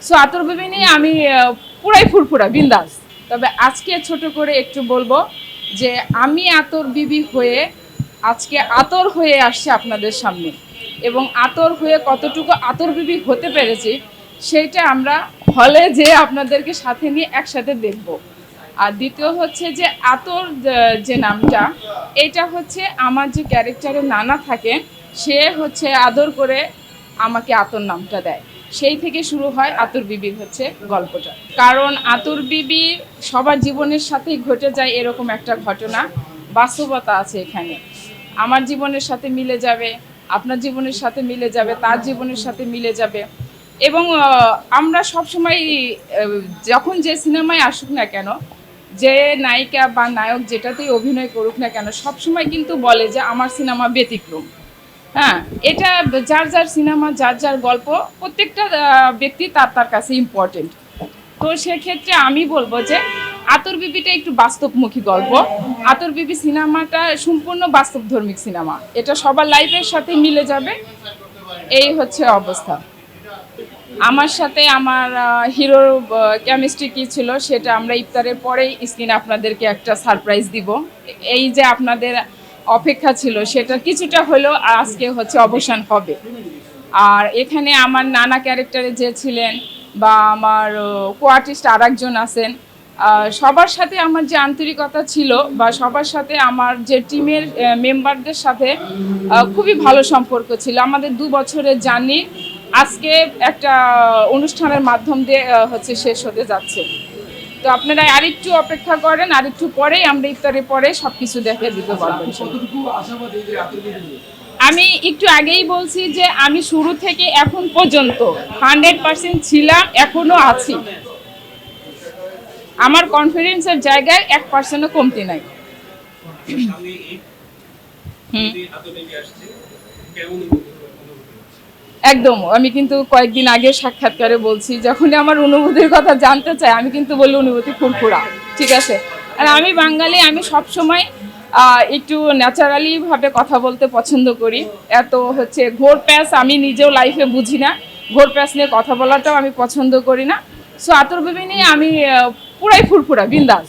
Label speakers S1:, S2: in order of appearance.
S1: So আতর baby নিয়ে আমি পুরাই ফুরফুরা বিন্দাস। তবে আজকে ছোট করে একটু বলবো যে আমি আতর বিবি হয়ে আজকে আতর হয়ে আসছি আপনাদের সামনে, এবং আতর হয়ে কতটুকু আতর বিবি হতে পেরেছি সেইটা আমরা হলে যে আপনাদেরকে সাথে নিয়ে একসাথে দেখব। আর দ্বিতীয় হচ্ছে যে আতর যে নামটা, এটা হচ্ছে আমার যে ক্যারেক্টারের নানা থাকে, সে হচ্ছে আদর করে আমাকে আতর নামটা দেয়। সেই থেকে শুরু হয় আতর বিবির হচ্ছে গল্পটা। কারণ আতর বিবি সবার জীবনের সাথেই ঘটে যায় এরকম একটা ঘটনা, বাস্তবতা আছে এখানে। আমার জীবনের সাথে মিলে যাবে, আপনার জীবনের সাথে মিলে যাবে, তার জীবনের সাথে মিলে যাবে। এবং আমরা সবসময় যখন যে সিনেমায় আসুক না কেন, যে নায়িকা বা নায়ক যেটাতেই অভিনয় করুক না কেন, সবসময় কিন্তু বলে যে আমার সিনেমা ব্যতিক্রম। হ্যাঁ, এটা যার যার সিনেমা, যার যার গল্প, প্রত্যেকটা ব্যক্তি তার তার কাছে ইম্পর্টেন্ট। তো সেক্ষেত্রে আমি বলবো যে আতর বিবিটা একটু বাস্তবমুখী গল্প। আতর বিবি সিনেমাটা সম্পূর্ণ বাস্তবধর্মিক সিনেমা, এটা সবার লাইফের সাথে মিলে যাবে, এই হচ্ছে অবস্থা। আমার সাথে আমার হিরোর কেমিস্ট্রি কী ছিল সেটা আমরা ইফতারের পরেই স্ক্রিনে আপনাদেরকে একটা সারপ্রাইজ দিব। এই যে আপনাদের অপেক্ষা ছিল সেটা কিছুটা হলেও আজকে হচ্ছে অবসান হবে। আর এখানে আমার নানা ক্যারেক্টারে যে ছিলেন বা আমার কো আর্টিস্ট আর একজন আছেন, সবার সাথে আমার যে আন্তরিকতা ছিল বা সবার সাথে আমার যে টিমের মেম্বারদের সাথে খুবই ভালো সম্পর্ক ছিল। আমাদের 2 বছরের জার্নি আজকে একটা অনুষ্ঠানের মাধ্যম দিয়ে হচ্ছে শেষ হতে যাচ্ছে। তো আপনারা আরেকটু অপেক্ষা করেন, আরেকটু পরেই আমরা ইফতারের পরে সবকিছু দেখে দিতে পারবেন। আমি একটু আগেই বলছি যে আমি শুরু থেকে এখন পর্যন্ত 100% ছিলাম, এখনো আছি। আমার কনফিডেন্সের জায়গায় 1%ও কমতি নাই। একদম, আমি কিন্তু কয়েকদিন আগে সাক্ষাৎকারে বলছি, যখনই আমার অনুভূতির কথা জানতে চাই আমি কিন্তু বলি অনুভূতি ফুরফুরা, ঠিক আছে। আর আমি বাঙালি, আমি সব সময় একটু ন্যাচারালি ভাবে কথা বলতে পছন্দ করি। এত হচ্ছে ঘোর প্যাচ আমি নিজেও লাইফে বুঝি না, ঘোর প্যাচ নিয়ে কথা বলাটাও আমি পছন্দ করি না। সো আতর বেবি নিয়ে আমি পুরাই ফুরফুরা বিন্দাস।